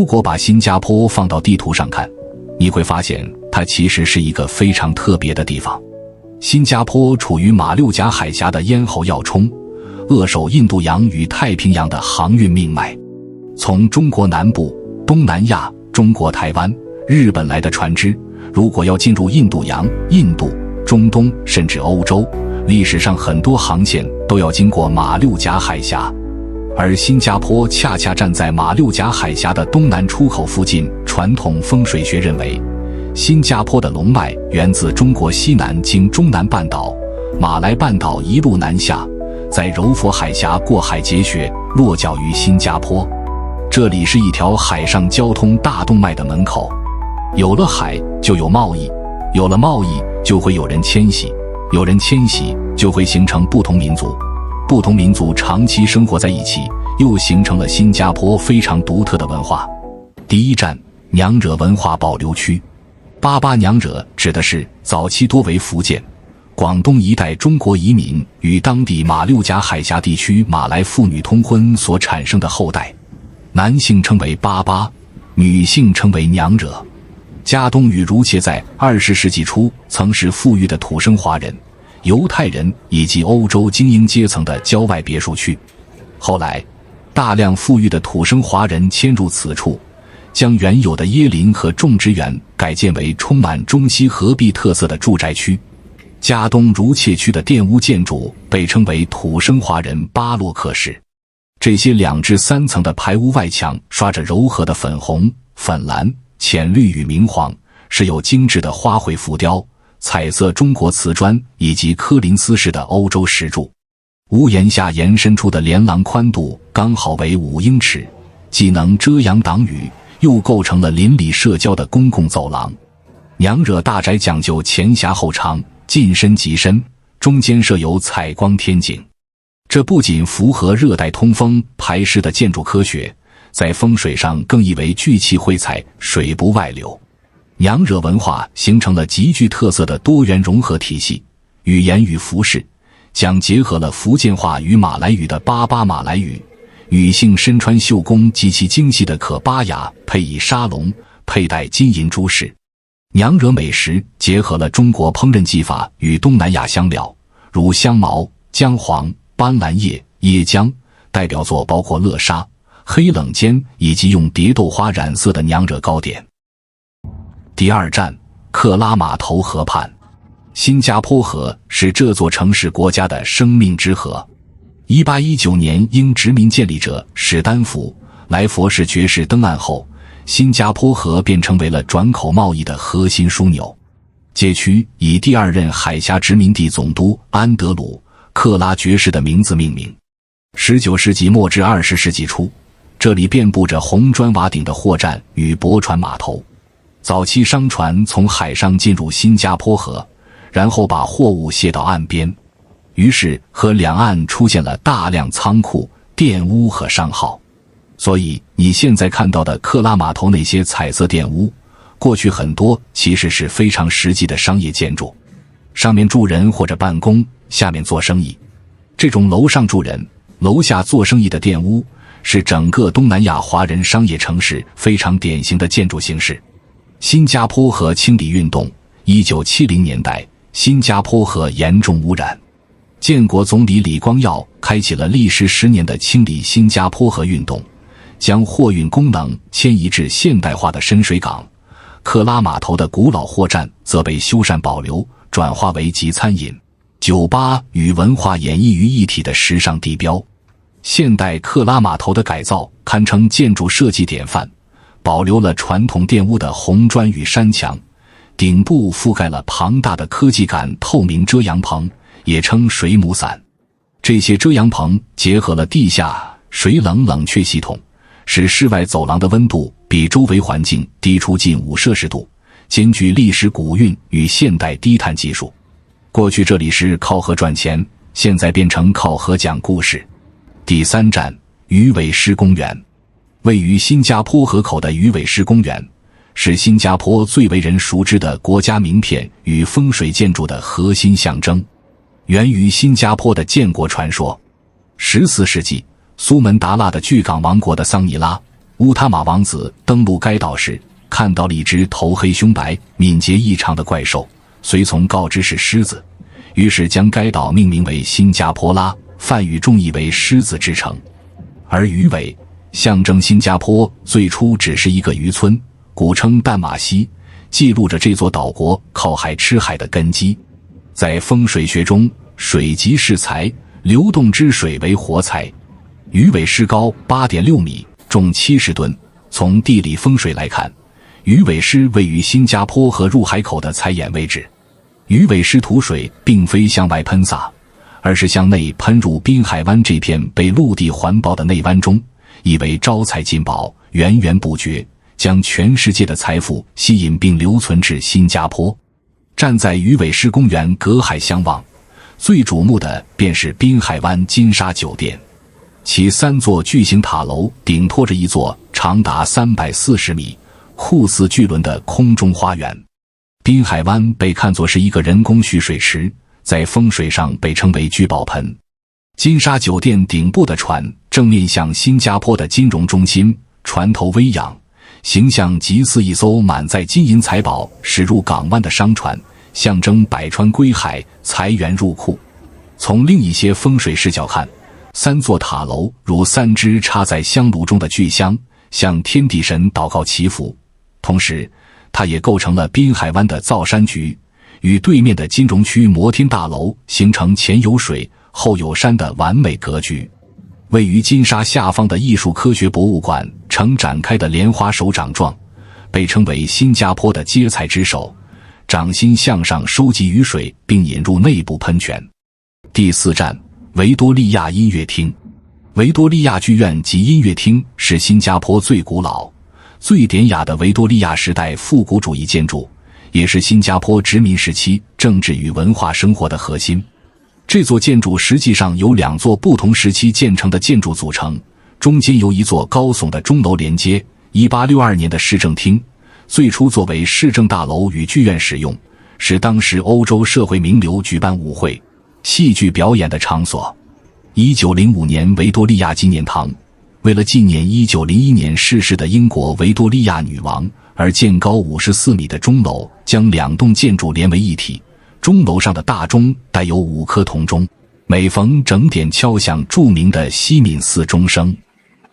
如果把新加坡放到地图上看，你会发现它其实是一个非常特别的地方。新加坡处于马六甲海峡的咽喉要冲，扼守印度洋与太平洋的航运命脉。从中国南部、东南亚、中国台湾、日本来的船只，如果要进入印度洋、印度、中东甚至欧洲，历史上很多航线都要经过马六甲海峡。而新加坡恰恰站在马六甲海峡的东南出口附近。传统风水学认为，新加坡的龙脉源自中国西南经中南半岛、马来半岛一路南下，在柔佛海峡过海结穴，落脚于新加坡。这里是一条海上交通大动脉的门口。有了海就有贸易，有了贸易就会有人迁徙，有人迁徙就会形成不同民族，不同民族长期生活在一起，又形成了新加坡非常独特的文化。第一站，娘惹文化保留区。巴巴娘惹指的是早期多为福建、广东一带中国移民与当地马六甲海峡地区马来妇女通婚所产生的后代，男性称为巴巴，女性称为娘惹。加东与如切在20世纪初曾是富裕的土生华人、犹太人以及欧洲精英阶层的郊外别墅区。后来，大量富裕的土生华人迁入此处，将原有的椰林和种植园改建为充满中西合璧特色的住宅区。加东如切区的玷污建筑被称为土生华人巴洛克式。这些2至3层的排屋外墙刷着柔和的粉红、粉蓝、浅绿与明黄，是有精致的花卉浮雕、彩色中国瓷砖以及柯林斯式的欧洲石柱。屋檐下延伸出的连廊宽度刚好为5英尺，既能遮阳挡雨，又构成了邻里社交的公共走廊。娘惹大宅讲究前狭后长，近深极深，中间设有采光天井。这不仅符合热带通风排湿的建筑科学，在风水上更意为聚气会财，水不外流。娘惹文化形成了极具特色的多元融合体系，语言与服饰将结合了福建话与马来语的巴巴马来语，女性身穿绣工极其精细的可巴雅，配以纱笼，佩戴金银珠饰。娘惹美食结合了中国烹饪技法与东南亚香料，如香茅、姜黄、斑斓叶、椰浆，代表作包括乐沙、黑冷煎以及用蝶豆花染色的娘惹糕点。第二站，克拉码头河畔。新加坡河是这座城市国家的生命之河。1819年英殖民建立者史丹福、莱佛士爵士登岸后，新加坡河便成为了转口贸易的核心枢纽。街区以第2任海峡殖民地总督安德鲁·克拉爵士的名字命名。19世纪末至20世纪初，这里遍布着红砖瓦顶的货站与驳船码头。早期商船从海上进入新加坡河，然后把货物卸到岸边，于是河两岸出现了大量仓库、店屋和商号。所以你现在看到的克拉码头那些彩色店屋，过去很多其实是非常实际的商业建筑，上面住人或者办公，下面做生意。这种楼上住人、楼下做生意的店屋，是整个东南亚华人商业城市非常典型的建筑形式。新加坡河清理运动，1970年代，新加坡河严重污染。建国总理李光耀开启了历时10年的清理新加坡河运动，将货运功能迁移至现代化的深水港。克拉码头的古老货站则被修缮保留，转化为集餐饮、酒吧与文化演绎于一体的时尚地标。现代克拉码头的改造堪称建筑设计典范，保留了传统店屋的红砖与山墙，顶部覆盖了庞大的科技感透明遮阳棚，也称水母伞。这些遮阳棚结合了地下水冷却系统，使室外走廊的温度比周围环境低出近5摄氏度，兼具历史古韵与现代低碳技术。过去这里是靠河赚钱，现在变成靠河讲故事。第3站，鱼尾狮公园。位于新加坡河口的鱼尾狮公园，是新加坡最为人熟知的国家名片与风水建筑的核心象征，源于新加坡的建国传说。14世纪，苏门答腊的巨港王国的桑尼拉、乌塔玛王子登陆该岛时，看到了一只头黑胸白、敏捷异常的怪兽，随从告知是狮子，于是将该岛命名为新加坡拉，梵语中译为狮子之城。而鱼尾象征新加坡最初只是一个渔村，古称淡马锡，记录着这座岛国靠海吃海的根基。在风水学中，水即是财，流动之水为活财。鱼尾狮高 8.6 米，重70吨。从地理风水来看，鱼尾狮位于新加坡和入海口的财眼位置。鱼尾狮吐水并非向外喷洒，而是向内喷入滨海湾这片被陆地环抱的内湾中，意为招财进宝，源源不绝，将全世界的财富吸引并留存至新加坡。站在鱼尾狮公园隔海相望，最瞩目的便是滨海湾金沙酒店，其3座巨型塔楼顶托着一座长达340米、酷似巨轮的空中花园。滨海湾被看作是一个人工蓄水池，在风水上被称为聚宝盆。金沙酒店顶部的船正面向新加坡的金融中心，船头微仰，形象极似一艘满载金银财宝驶入港湾的商船，象征百川归海，财源入库。从另一些风水视角看，3座塔楼如3只插在香炉中的巨香，向天地神祷告祈福。同时它也构成了滨海湾的造山局，与对面的金融区摩天大楼形成前有水后有山的完美格局。位于金沙下方的艺术科学博物馆呈展开的莲花手掌状，被称为新加坡的接财之手，掌心向上收集雨水并引入内部喷泉。第4站，维多利亚音乐厅。维多利亚剧院及音乐厅是新加坡最古老、最典雅的维多利亚时代复古主义建筑，也是新加坡殖民时期政治与文化生活的核心。这座建筑实际上由2座不同时期建成的建筑组成，中间由一座高耸的钟楼连接。1862年的市政厅最初作为市政大楼与剧院使用，是当时欧洲社会名流举办舞会、戏剧表演的场所。1905年维多利亚纪念堂为了纪念1901年逝世的英国维多利亚女王而建高54米的钟楼，将2栋建筑连为一体。钟楼上的大钟带有5颗铜钟，每逢整点敲响著名的西敏寺钟声。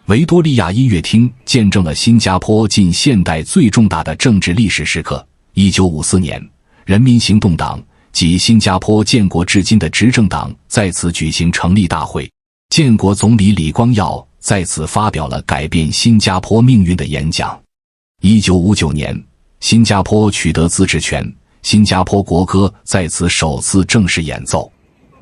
维多利亚音乐厅见证了新加坡近现代最重大的政治历史时刻。1954年，人民行动党即新加坡建国至今的执政党在此举行成立大会，建国总理李光耀在此发表了改变新加坡命运的演讲。1959年，新加坡取得自治权，新加坡国歌在此首次正式演奏。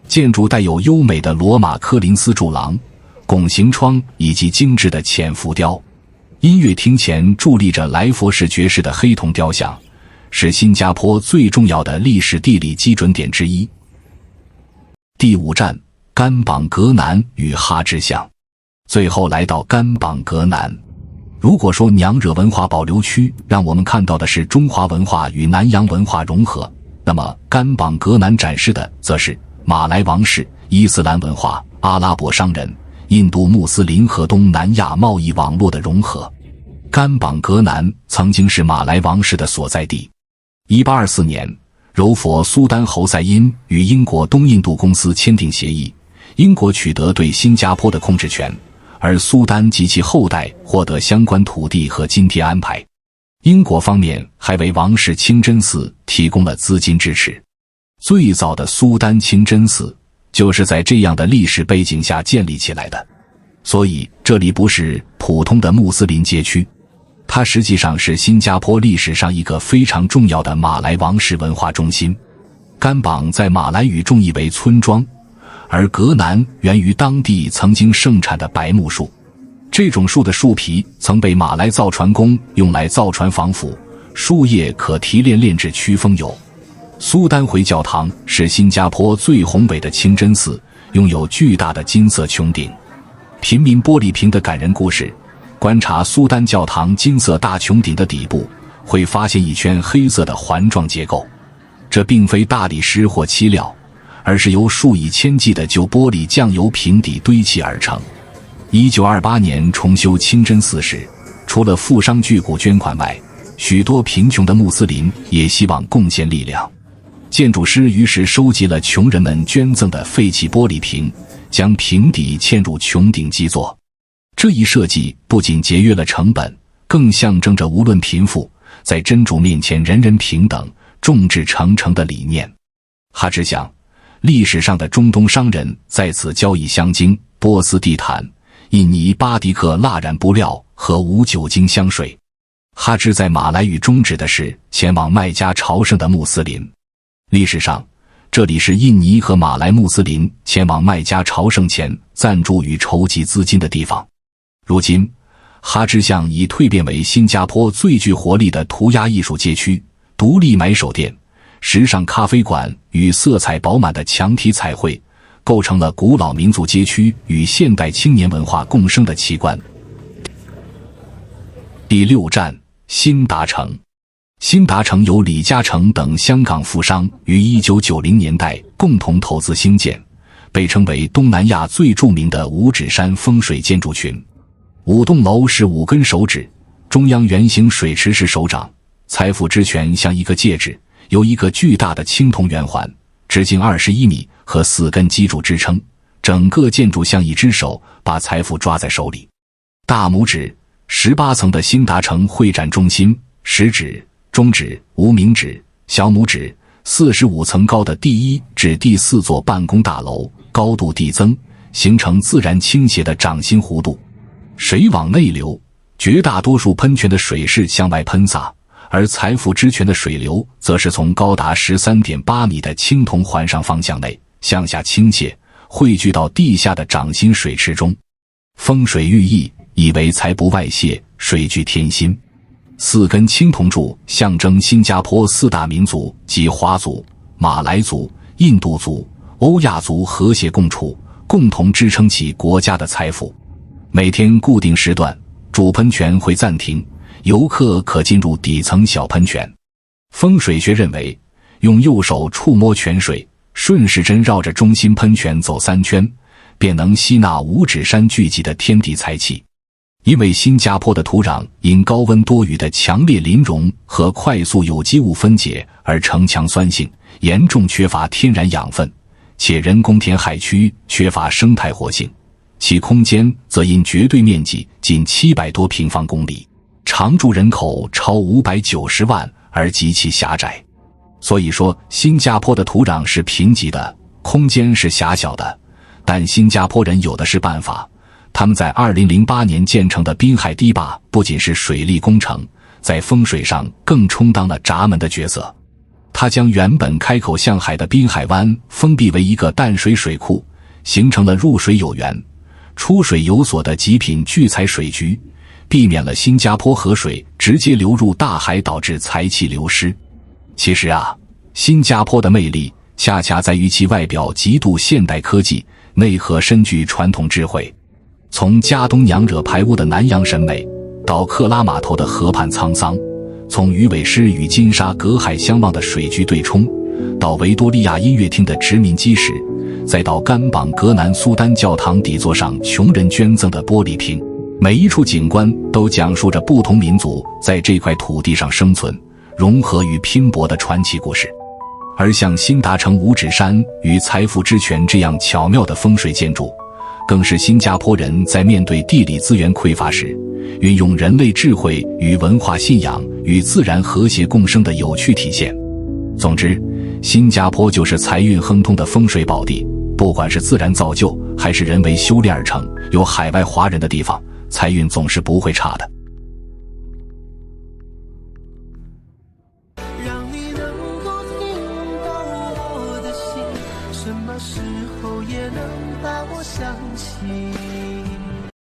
建筑带有优美的罗马科林斯柱廊、拱形窗以及精致的浅浮雕。音乐厅前伫立着莱佛士爵士的黑铜雕像，是新加坡最重要的历史地理基准点之一。第5站，甘榜格南与哈芝巷。最后来到甘榜格南。如果说娘惹文化保留区让我们看到的是中华文化与南洋文化融合，那么甘榜格南展示的则是马来王室、伊斯兰文化、阿拉伯商人、印度穆斯林和东南亚贸易网络的融合。甘榜格南曾经是马来王室的所在地。1824年，柔佛苏丹侯赛因与英国东印度公司签订协议，英国取得对新加坡的控制权，而苏丹及其后代获得相关土地和津贴安排。英国方面还为王室清真寺提供了资金支持。最早的苏丹清真寺就是在这样的历史背景下建立起来的，所以这里不是普通的穆斯林街区，它实际上是新加坡历史上一个非常重要的马来王室文化中心。甘榜在马来语中译为村庄，而格南源于当地曾经盛产的白木树。这种树的树皮曾被马来造船工用来造船防腐，树叶可提炼制驱风油。苏丹回教堂是新加坡最宏伟的清真寺，拥有巨大的金色穹顶。平民玻璃瓶的感人故事，观察苏丹教堂金色大穹顶的底部，会发现一圈黑色的环状结构。这并非大理石或漆料，而是由数以千计的旧玻璃酱油瓶底堆砌而成。1928年重修清真寺时，除了富商巨贾捐款外，许多贫穷的穆斯林也希望贡献力量。建筑师于是收集了穷人们捐赠的废弃玻璃瓶，将瓶底嵌入穹顶基座。这一设计不仅节约了成本，更象征着无论贫富，在真主面前人人平等、众志成城的理念。哈芝巷，历史上的中东商人在此交易香精、波斯地毯、印尼巴迪克蜡染布料和无酒精香水。哈芝在马来语中指的是前往麦加朝圣的穆斯林。历史上，这里是印尼和马来穆斯林前往麦加朝圣前赞助与筹集资金的地方。如今，哈芝巷已蜕变为新加坡最具活力的涂鸦艺术街区，独立买手店、时尚咖啡馆与色彩饱满的墙体彩绘，构成了古老民族街区与现代青年文化共生的奇观。第6站，新达城。新达城由李嘉诚等香港富商于1990年代共同投资兴建，被称为东南亚最著名的五指山风水建筑群。5栋楼是5根手指，中央圆形水池是手掌，财富之泉像一个戒指，由一个巨大的青铜圆环，直径21米和4根基柱支撑，整个建筑像一只手，把财富抓在手里。大拇指，18层的新达城会展中心，食指、中指、无名指、小拇指，45层高的第1至第4座办公大楼，高度递增，形成自然倾斜的掌心弧度。水往内流，绝大多数喷泉的水势向外喷洒，而财富之泉的水流则是从高达 13.8 米的青铜环上方向内向下倾泻，汇聚到地下的掌心水池中。风水寓意，以为财不外泄，水聚天心。4根青铜柱象征新加坡4大民族即华族、马来族、印度族、欧亚族和谐共处，共同支撑起国家的财富。每天固定时段，主喷泉会暂停，游客可进入底层小喷泉。风水学认为，用右手触摸泉水，顺时针绕着中心喷泉走3圈，便能吸纳五指山聚集的天地财气。因为新加坡的土壤因高温多雨的强烈淋溶和快速有机物分解而呈强酸性，严重缺乏天然养分，且人工填海区缺乏生态活性，其空间则因绝对面积仅700多平方公里，常住人口超590万而极其狭窄。所以说，新加坡的土壤是贫瘠的，空间是狭小的，但新加坡人有的是办法。他们在2008年建成的滨海堤坝不仅是水利工程，在风水上更充当了闸门的角色。它将原本开口向海的滨海湾封闭为一个淡水水库，形成了入水有源、出水有所的极品聚财水局，避免了新加坡河水直接流入大海导致财气流失。其实啊，新加坡的魅力恰恰在于其外表极度现代科技，内核深具传统智慧。从加东娘惹排污的南洋审美，到克拉码头的河畔沧桑，从鱼尾狮与金沙隔海相望的水局对冲，到维多利亚音乐厅的殖民基石，再到甘榜格南苏丹教堂底座上穷人捐赠的玻璃瓶，每一处景观都讲述着不同民族在这块土地上生存、融合与拼搏的传奇故事。而像新达城五指山与财富之泉这样巧妙的风水建筑，更是新加坡人在面对地理资源匮乏时，运用人类智慧与文化信仰与自然和谐共生的有趣体现。总之，新加坡就是财运亨通的风水宝地，不管是自然造就还是人为修炼而成，有海外华人的地方，财运总是不会差的。让你能够听到我的心，什么时候也能把我想起。